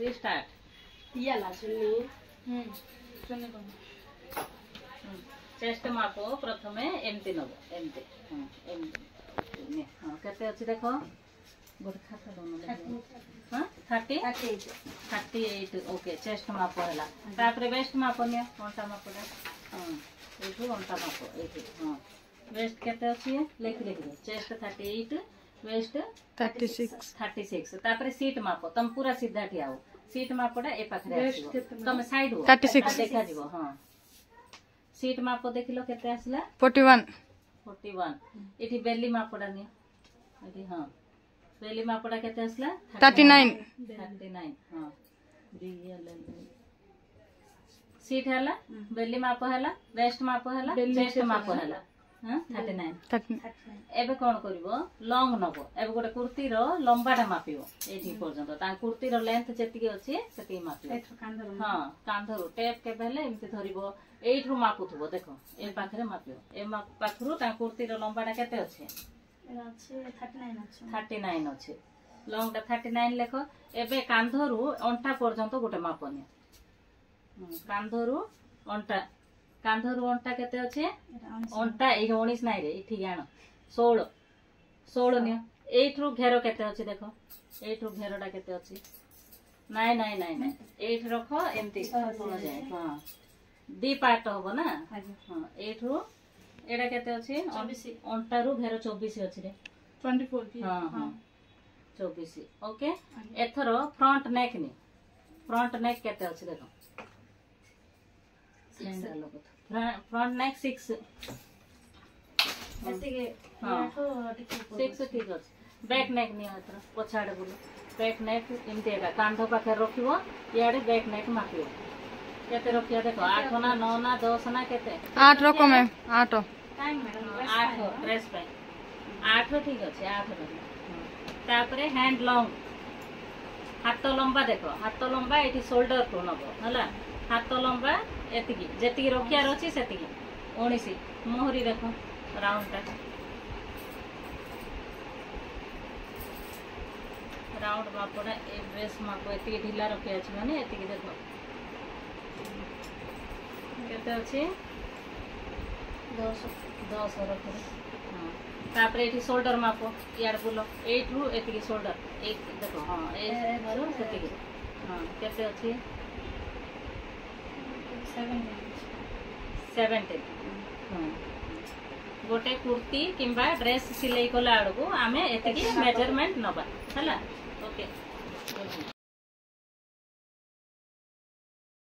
3 start या ला चुन्नी चुन्नी को चेस्ट माप प्रथमे एमती नब एमती हाँ एमती हाँ केते अछि देखो गोटे खाता दो हाँ 38 ओके चेस्ट माप हैला तापरे वेस्ट माप निया अंटा माप हाँ एठू अंटा माप एठी हाँ वेस्ट केते अछि लिख चेस्ट 38 वेस्ट 36 तापरे सीट माप तुम पूरा सीधा ठियाओ सीट मापटा ए पाखरे आसीबो तुम साइड हो 36 देखा जीवो हां सीट माप देखिलो केते आसला 41 एठी बेली मापटा नि एठी हां बेली मापटा केते आसला 39 हां सीट हला बेली माप हला वेस्ट माप हला चेस्ट माप हला हां 39 एबे कोन करबो लॉन्ग नबो एबे गोटे कुर्ती रो लंबाटा मापिबो एठी पर्यंत ता कुर्ती रो लेंथ जेतिके अछि सेति मापिबो हां कांधरो टेप के भेले एमति धरिबो एठू मापुथबो देखो ए पाखरे मापिबो ए माप पाखरु ता कुर्ती रो लंबाटा केते अछि एना अछि 39 अछि लॉन्ग ता 39 लेखो एबे कांधरो अंटा पर्यंत गोटे मापनी कांधरो अंटा कांधरू अंटा केते अछि अंटा ए 19 नाइ रे इठी गाण 16 नियो एठरू घेरो केते अछि देखो एठरू घेरोडा केते अछि नाइ एठ रखो एमती सुनो जाय हां दी पार्ट होबो ना हां एठरू एडा केते अछि 24 अंटारू घेरो 24 अछि रे 24 हां हां 24 ओके एथरो फ्रंट नेक नि फ्रंट नेक केते अछि देखो फ्रंट नेक 6 एतिके हां तो टिके 6 ठीक अछि बैक नेक नि हत्र पछाडे बोलो बैक नेक इनतेगा कांध पाखे रखिबो याडे बैक नेक मापिबो केते रखिया देखो 8 ना 9 ना 10 ना केते 8 रकम है 8 टाइम मैडम 8 ड्रेस पे 8 ठीक अछि 8 रखिया तापरे हैंड लॉन्ग हाथ लंबा देखो हाथ लंबा एठी शोल्डर को नबो हला हाथ लंबा एतिकी जेतिकी रखियार अछि सेतिकी 19 मोहरी देखो राउंड मापड़ा ए ड्रेस माप एतिकी ढिला रखिया अछि माने एतिकी देखो केते अछि 10 रखो हां तापरे एठी शोल्डर मापो यार बोलो 8 रु एतिकी शोल्डर एक देखो हां ए धरो सेतिकी हां केते अछि 17 हां गोटे कुर्ती किंबा ड्रेस सिलाई कला आडको आमे एतिकी मेजरमेंट नबा हला ओके